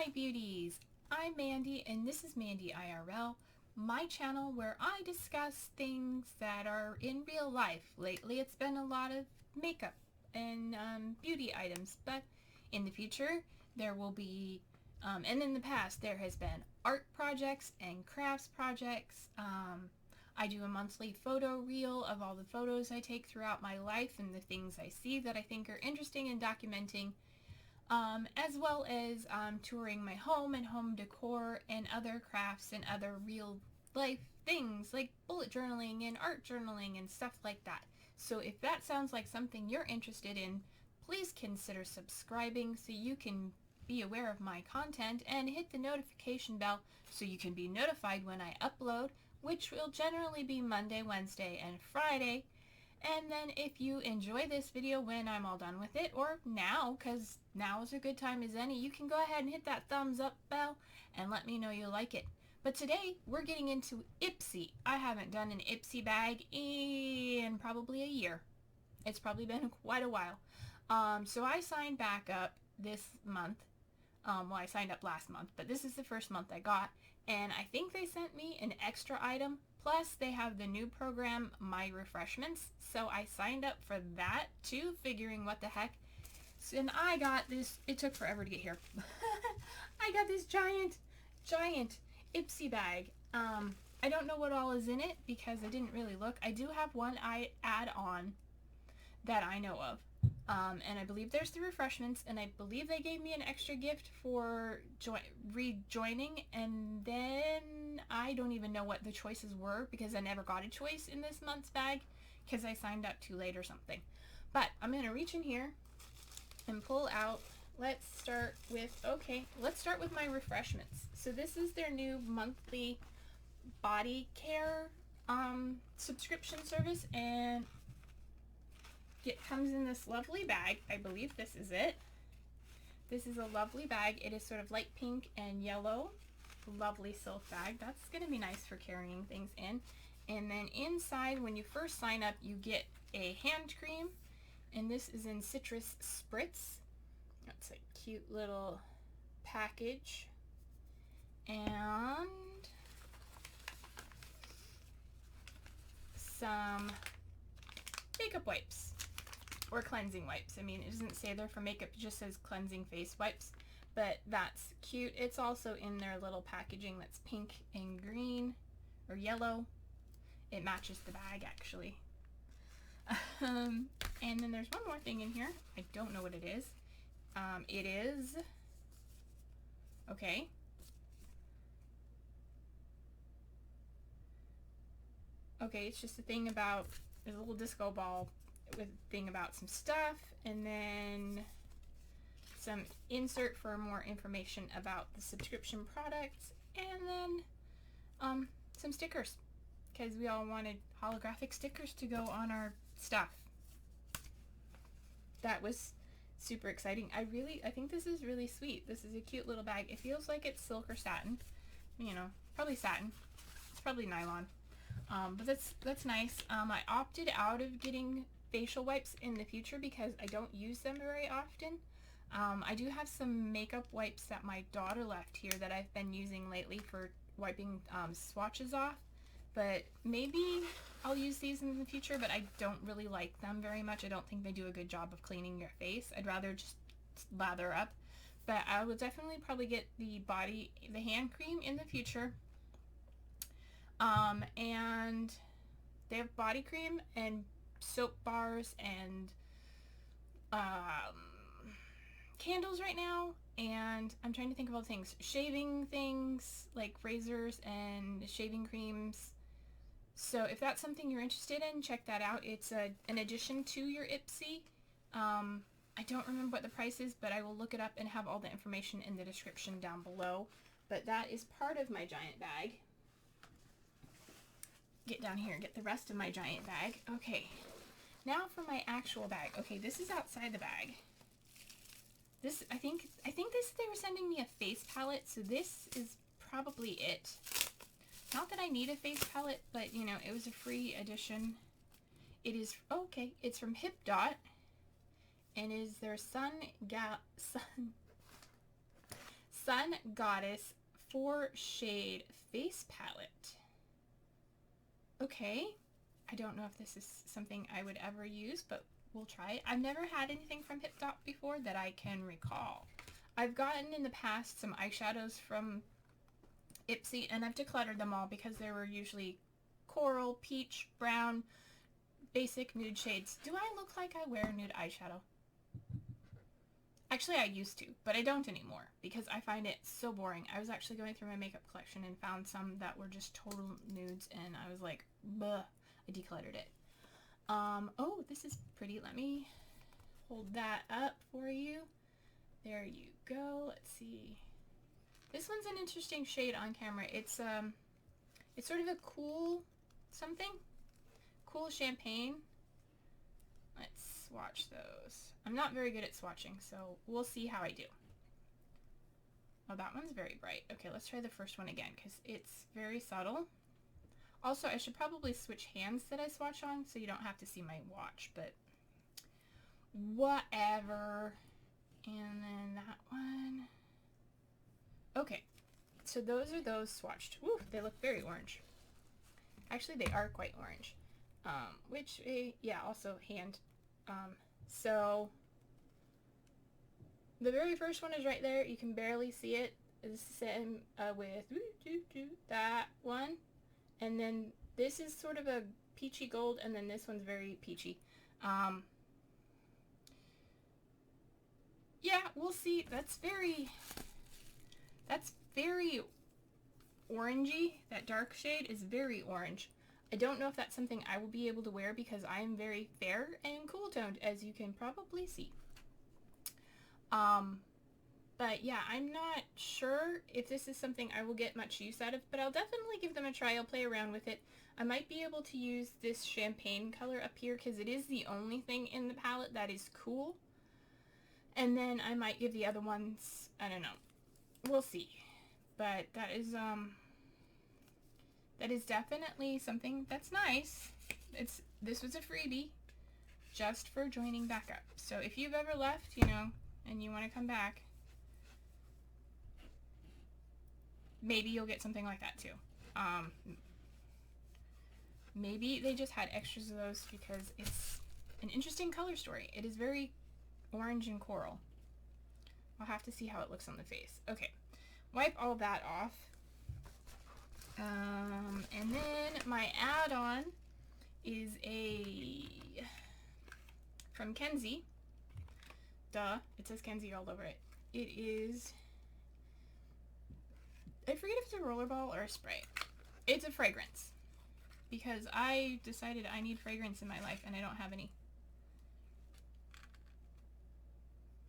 Hi beauties, I'm Mandy and this is Mandy IRL, my channel where I discuss things that are in real life. Lately it's been a lot of makeup and beauty items, but in the future there will be, and in the past there has been art projects and crafts projects. I do a monthly photo reel of all the photos I take throughout my life and the things I see that I think are interesting and documenting. As well as touring my home and home decor and other crafts and other real life things like bullet journaling and art journaling and stuff like that. So if that sounds like something you're interested in, please consider subscribing so you can be aware of my content and hit the notification bell so you can be notified when I upload, which will generally be Monday, Wednesday, and Friday. And then if you enjoy this video when I'm all done with it, or now, because now is a good time as any, you can go ahead and hit that thumbs up bell and let me know you like it. But today, we're getting into IPSY. I haven't done an IPSY bag in probably a year. It's probably been quite a while. So I signed back up this month. Well, I signed up last month, but this is the first month I got. And I think they sent me an extra item. Plus, they have the new program, My Refreshments. So I signed up for that too, figuring what the heck. So, and I got this, it took forever to get here. I got this giant IPSY bag. I don't know what all is in it because I didn't really look. I do have one add-on that I know of. And I believe there's the refreshments, and I believe they gave me an extra gift for rejoining, and then I don't even know what the choices were because I never got a choice in this month's bag because I signed up too late or something. But I'm going to reach in here and pull out, let's start with my refreshments. So this is their new monthly body care subscription service, and it comes in this lovely bag. I believe this is it. This is a lovely bag. It is sort of light pink and yellow. Lovely silk bag. That's going to be nice for carrying things in. And then inside, when you first sign up, you get a hand cream. And this is in Citrus Spritz. That's a cute little package. And some makeup wipes. Or cleansing wipes. I mean, it doesn't say they're for makeup, it just says cleansing face wipes, but that's cute. It's also in their little packaging that's pink and green, or yellow. It matches the bag, actually. And then there's one more thing in here. I don't know what it is. It is, okay. Okay, it's just a thing about, there's a little disco ball with a thing about some stuff, and then some insert for more information about the subscription products, and then some stickers, because we all wanted holographic stickers to go on our stuff. That was super exciting. I think this is really sweet. This is a cute little bag. It feels like it's silk or satin, you know, probably satin. It's probably nylon. But that's nice. I opted out of getting facial wipes in the future because I don't use them very often. I do have some makeup wipes that my daughter left here that I've been using lately for wiping swatches off, but maybe I'll use these in the future, but I don't really like them very much. I don't think they do a good job of cleaning your face. I'd rather just lather up, but I will definitely probably get the hand cream in the future. And they have body cream and soap bars and candles right now, and I'm trying to think of all the things. Shaving things like razors and shaving creams. So if that's something you're interested in, check that out. It's an addition to your IPSY. I don't remember what the price is, but I will look it up and have all the information in the description down below. But that is part of my giant bag. Get down here and get the rest of my giant bag. Okay, now for my actual bag. Okay, this is outside the bag. This, I think they were sending me a face palette, so this is probably it. Not that I need a face palette, but you know, it was a free addition. It is, okay, it's from Hip Dot, and is their Sun Goddess 4 Shade Face Palette. Okay, I don't know if this is something I would ever use, but we'll try it. I've never had anything from HipDot before that I can recall. I've gotten in the past some eyeshadows from IPSY, and I've decluttered them all because they were usually coral, peach, brown, basic nude shades. Do I look like I wear nude eyeshadow? Actually, I used to, but I don't anymore because I find it so boring. I was actually going through my makeup collection and found some that were just total nudes, and I was like, bleh. I decluttered it. Oh, this is pretty. Let me hold that up for you. There you go. Let's see. This one's an interesting shade on camera. It's sort of a cool something. Cool champagne. Let's swatch those. I'm not very good at swatching, so we'll see how I do. Oh, that one's very bright. Okay, let's try the first one again because it's very subtle. Also, I should probably switch hands that I swatch on so you don't have to see my watch, but whatever. And then that one. Okay, so those are those swatched. Woo, they look very orange. Actually, they are quite orange. Yeah, also hand. So the very first one is right there. You can barely see it. It's the same with that one. And then this is sort of a peachy gold, and then this one's very peachy. Yeah, we'll see. That's very orangey. That dark shade is very orange. I don't know if that's something I will be able to wear because I am very fair and cool toned, as you can probably see. But yeah, I'm not sure if this is something I will get much use out of, but I'll definitely give them a try. I'll play around with it. I might be able to use this champagne color up here because it is the only thing in the palette that is cool. And then I might give the other ones, I don't know. We'll see. But that is definitely something that's nice. This was a freebie just for joining back up. So if you've ever left, you know, and you want to come back, maybe you'll get something like that too. Maybe they just had extras of those because it's an interesting color story. It is very orange and coral. I'll have to see how it looks on the face. Okay, wipe all that off. And then my add-on is from Kenzie. Duh, it says Kenzie all over it. It is, I forget if it's a rollerball or a spray. It's a fragrance because I decided I need fragrance in my life and I don't have any.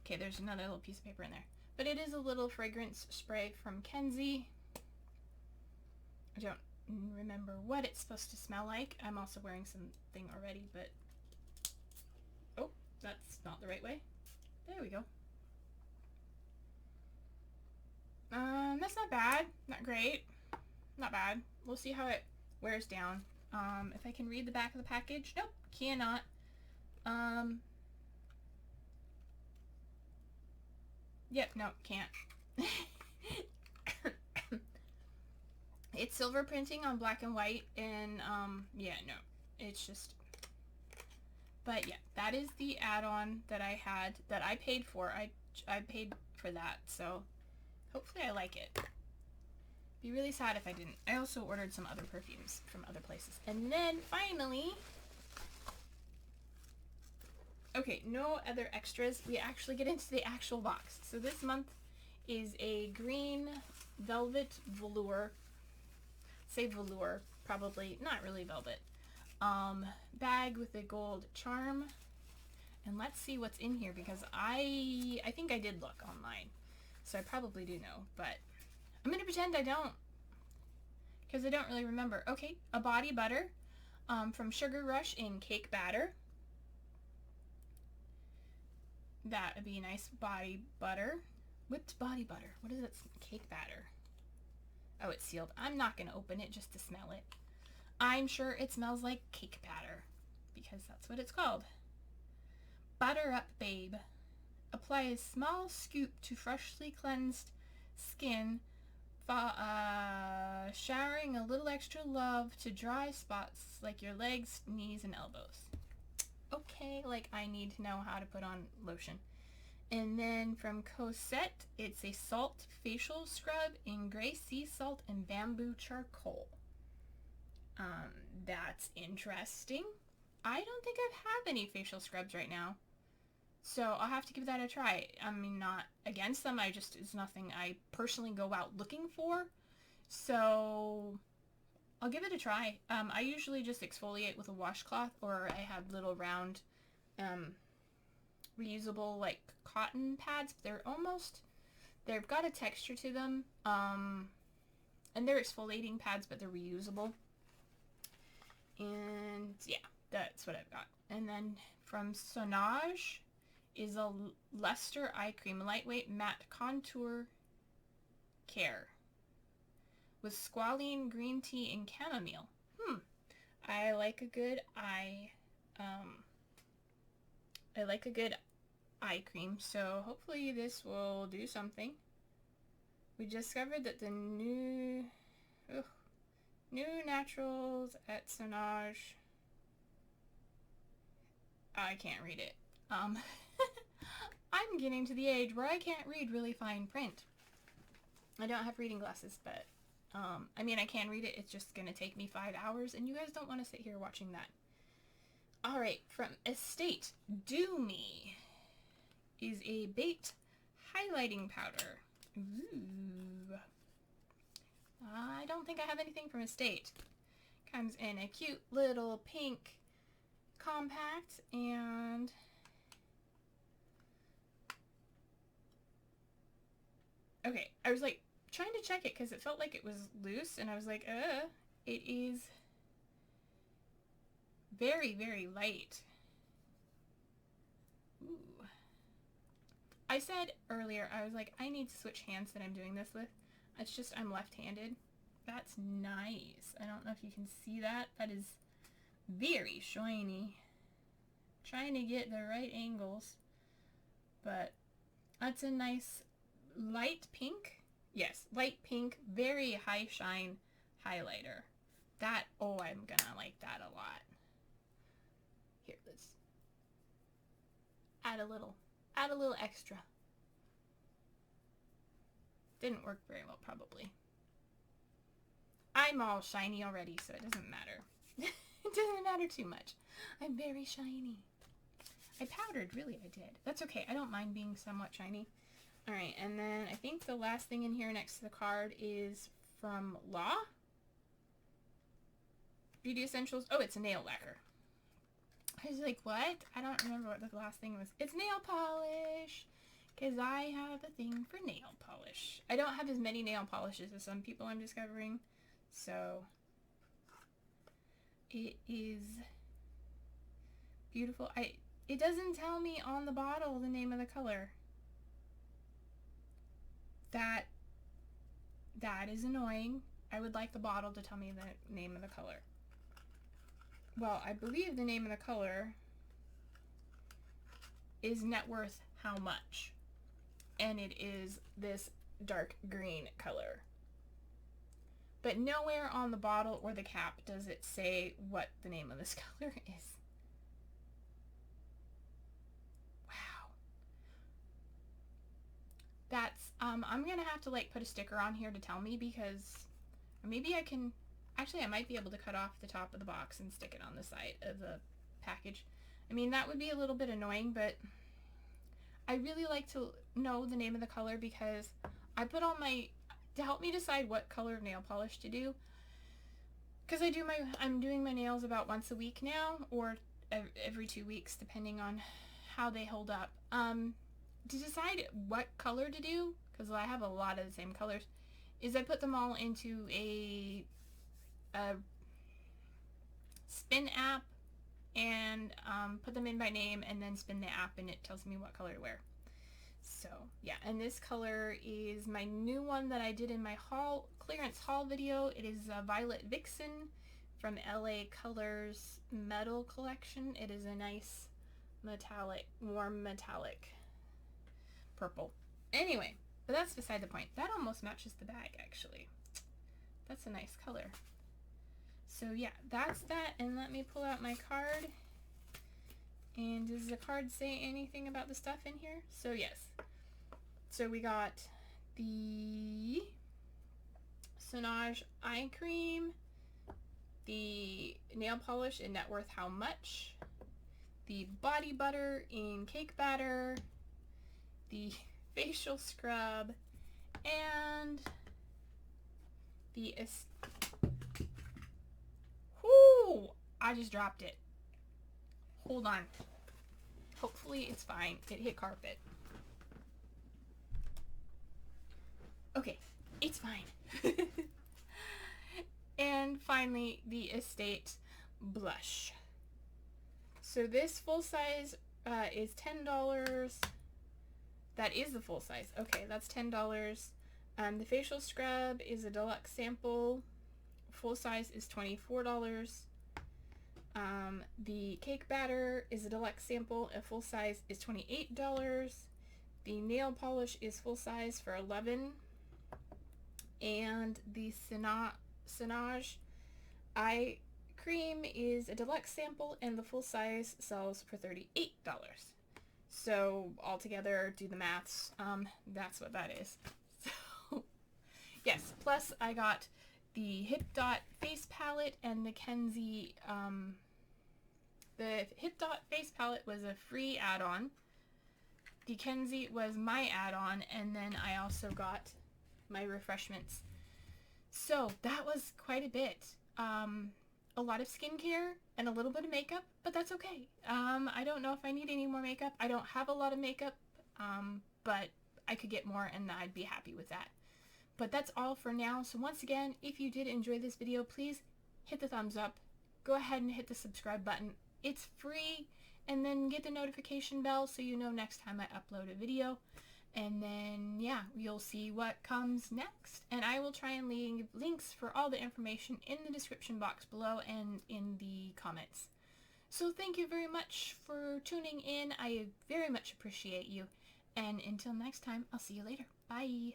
Okay, there's another little piece of paper in there. But it is a little fragrance spray from Kenzie. I don't remember what it's supposed to smell like. I'm also wearing something already, but... Oh, that's not the right way. There we go. That's not bad. Not great. Not bad. We'll see how it wears down. If I can read the back of the package. Nope, cannot. Yep, no, can't. It's silver printing on black and white, and yeah, no, it's just, but yeah, that is the add-on that I had, that I paid for. I paid for that, so hopefully I like it. Be really sad if I didn't. I also ordered some other perfumes from other places. And then finally, okay, no other extras. We actually get into the actual box. So this month is a green velvet velour. Say velour, probably not really velvet. Bag with a gold charm. And let's see what's in here because I think I did look online. So I probably do know, but I'm going to pretend I don't because I don't really remember. Okay, a body butter from Sugar Rush in cake batter. That would be a nice body butter. Whipped body butter. What is it? Cake batter. Oh, it's sealed. I'm not going to open it just to smell it. I'm sure it smells like cake batter because that's what it's called. Butter up, babe. Apply a small scoop to freshly cleansed skin, showering a little extra love to dry spots like your legs, knees, and elbows. Okay, like I need to know how to put on lotion. And then from Cosette, it's a salt facial scrub in gray sea salt and bamboo charcoal. That's interesting. I don't think I have any facial scrubs right now, so I'll have to give that a try. I mean, not against them, it's nothing I personally go out looking for, so I'll give it a try. I usually just exfoliate with a washcloth, or I have little round, reusable, like, cotton pads. They've got a texture to them, and they're exfoliating pads, but they're reusable. And yeah, that's what I've got. And then from Sonage is a Luster Eye Cream, lightweight matte contour care with squalene, green tea, and chamomile. I like a good eye cream, so hopefully this will do something. We discovered that the new naturals at Sonage. I can't read it. I'm getting to the age where I can't read really fine print. I don't have reading glasses, but I mean, I can read it. It's just gonna take me 5 hours, and you guys don't want to sit here watching that. All right, from Estate, Do Me is a baked highlighting powder. Ooh. I don't think I have anything from Estate. Comes in a cute little pink compact, and okay, I was like trying to check it because it felt like it was loose, and I was like, it is very, very light. Ooh. I said earlier, I was like, I need to switch hands that I'm doing this with. It's just I'm left-handed. That's nice. I don't know if you can see that. That is very shiny. Trying to get the right angles. But that's a nice light pink. Yes, light pink, very high shine highlighter. That, oh, I'm gonna like that a lot. Here, let's add a little extra. Didn't work very well, probably. I'm all shiny already, so it doesn't matter. It doesn't matter too much. I'm very shiny. I powdered, really, I did. That's okay. I don't mind being somewhat shiny. Alright, and then I think the last thing in here next to the card is from Law. Beauty Essentials. Oh, it's a nail lacquer. I was like, what? I don't remember what the last thing was. It's nail polish. Because I have a thing for nail polish. I don't have as many nail polishes as some people I'm discovering. So, it is beautiful. It doesn't tell me on the bottle the name of the color. That is annoying. I would like the bottle to tell me the name of the color. Well, I believe the name of the color is Net Worth How Much. And it is this dark green color. But nowhere on the bottle or the cap does it say what the name of this color is. Wow. That's, I'm gonna have to like put a sticker on here to tell me, because maybe I can, actually I might be able to cut off the top of the box and stick it on the side of the package. I mean, that would be a little bit annoying, but I really like to know the name of the color, because I put on to help me decide what color of nail polish to do, because I'm doing my nails about once a week now, or every 2 weeks, depending on how they hold up. To decide what color to do, because I have a lot of the same colors, is I put them all into a spin app, and put them in by name, and then spin the app, and it tells me what color to wear. So yeah, and this color is my new one that I did in my clearance haul video. It is a Violet Vixen from LA Colors Metal Collection. It is a nice metallic, warm metallic purple. Anyway, But that's beside the point. That almost matches the bag, actually. That's a nice color. So yeah, that's that. And let me pull out my card. And does the card say anything about the stuff in here? So yes. So we got the Sonage eye cream, the nail polish in Net Worth How Much, the body butter in Cake Batter, the facial scrub, and the whoo! I just dropped it. Hold on. Hopefully it's fine. It hit carpet. Okay, it's fine. And finally, the Estate blush. So this full size is $10. That is the full size. Okay, that's $10. The facial scrub is a deluxe sample. Full size is $24. The cake batter is a deluxe sample. A full size is $28. The nail polish is full size for $11. And the Sonage eye cream is a deluxe sample, and the full size sells for $38. So altogether, do the maths. That's what that is. So yes, plus I got the Hip Dot face palette and the Kenzie. The Hip Dot face palette was a free add-on. The Kenzie was my add-on, and then I also got my Refreshments. So that was quite a bit. A lot of skincare and a little bit of makeup, but that's okay. I don't know if I need any more makeup. I don't have a lot of makeup, but I could get more and I'd be happy with that. But that's all for now. So once again, if you did enjoy this video, please hit the thumbs up. Go ahead and hit the subscribe button. It's free. And then get the notification bell so you know next time I upload a video. And then, yeah, you'll see what comes next. And I will try and leave links for all the information in the description box below and in the comments. So thank you very much for tuning in. I very much appreciate you. And until next time, I'll see you later. Bye.